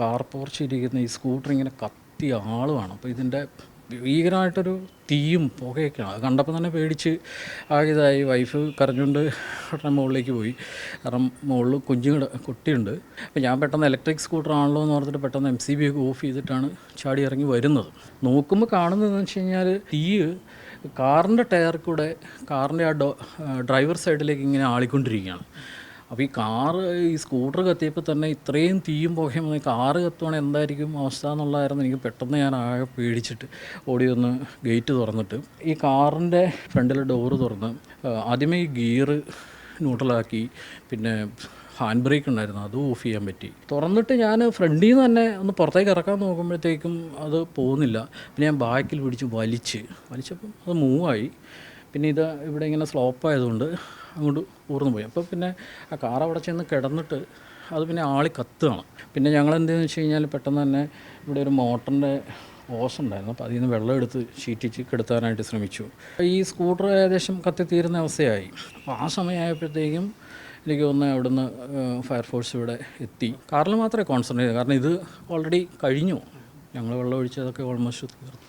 Car പോർച്ചിരിക്കുന്ന ഈ scooter ഇങ്ങനെ കത്തിയ ആളുമാണ്. അപ്പോൾ ഇതിൻ്റെ ഭീകരമായിട്ടൊരു തീയും പുകയൊക്കെയാണ്. അത് കണ്ടപ്പോൾ തന്നെ പേടിച്ച് ആകിയതായി. വൈഫ് കരഞ്ഞുകൊണ്ട് ഉടനെ മുകളിലേക്ക് പോയി. കാരണം മുകളിൽ കുട്ടിയുണ്ട്. അപ്പോൾ ഞാൻ പെട്ടെന്ന് ഇലക്ട്രിക് സ്കൂട്ടർ ആണല്ലോ എന്ന് ഓർത്തിട്ട് പെട്ടെന്ന് MCB ഒക്കെ ഓഫ് ചെയ്തിട്ടാണ് ചാടി ഇറങ്ങി വരുന്നത്. നോക്കുമ്പോൾ കാണുന്നതെന്ന് വെച്ച് കഴിഞ്ഞാൽ തീ കാറിൻ്റെ ടയർ കൂടെ കാറിൻ്റെ ഡ്രൈവർ സൈഡിലേക്ക് ഇങ്ങനെ ആളിക്കൊണ്ടിരിക്കുകയാണ്. അപ്പോൾ ഈ സ്കൂട്ടർ കത്തിയപ്പോൾ തന്നെ ഇത്രയും തീയും പുകയും കാറ് കത്തുവാണെങ്കിൽ എന്തായിരിക്കും അവസ്ഥ എന്നുള്ളതായിരുന്നു. എനിക്ക് പെട്ടെന്ന് ഞാൻ ആകെ പേടിച്ചിട്ട് ഓടി വന്ന് ഗേറ്റ് തുറന്നിട്ട് ഈ കാറിൻ്റെ ഫ്രണ്ടിലെ ഡോറ് തുറന്ന് ആദ്യമേ ഈ ഗിയറ് ന്യൂട്രലാക്കി, പിന്നെ ഹാൻഡ് ബ്രേക്ക് ഉണ്ടായിരുന്നു, അതും ഓഫ് ചെയ്യാൻ പറ്റി. തുറന്നിട്ട് ഞാൻ ഫ്രണ്ടിൽ നിന്ന് തന്നെ ഒന്ന് പുറത്തേക്ക് ഇറക്കാൻ നോക്കുമ്പോഴത്തേക്കും അത് പോകുന്നില്ല. പിന്നെ ഞാൻ ബാക്കിൽ പിടിച്ച് വലിച്ചപ്പം അത് മൂവായി. പിന്നെ ഇത് ഇവിടെ ഇങ്ങനെ സ്ലോപ്പായതുകൊണ്ട് അങ്ങോട്ട് ഊർന്നു പോയി. അപ്പോൾ പിന്നെ ആ കാർ അവിടെ ചെന്ന് കിടന്നിട്ട് അത് പിന്നെ ആളി കത്തുകയാണ്. പിന്നെ ഞങ്ങൾ എന്തെന്ന് വെച്ച് കഴിഞ്ഞാൽ പെട്ടെന്ന് തന്നെ ഇവിടെ ഒരു മോട്ടറിൻ്റെ ഓസ് ഉണ്ടായിരുന്നു. അപ്പോൾ അതിൽ നിന്ന് വെള്ളം എടുത്ത് ചീറ്റിച്ച് കെടുത്താനായിട്ട് ശ്രമിച്ചു. ഈ സ്കൂട്ടർ ഏകദേശം കത്തിത്തീരുന്ന അവസ്ഥയായി. അപ്പോൾ ആ സമയമായപ്പോഴത്തേക്കും എനിക്ക് തോന്നുന്നത് അവിടുന്ന് ഫയർഫോഴ്സ് ഇവിടെ എത്തി. കാറിൽ മാത്രമേ കോൺസെൻട്രേറ്റ് ചെയ്തു, കാരണം ഇത് ഓൾറെഡി കഴിഞ്ഞു. ഞങ്ങൾ വെള്ളം ഒഴിച്ചതൊക്കെ ഓൾമോസ്റ്റ് തീർന്നു.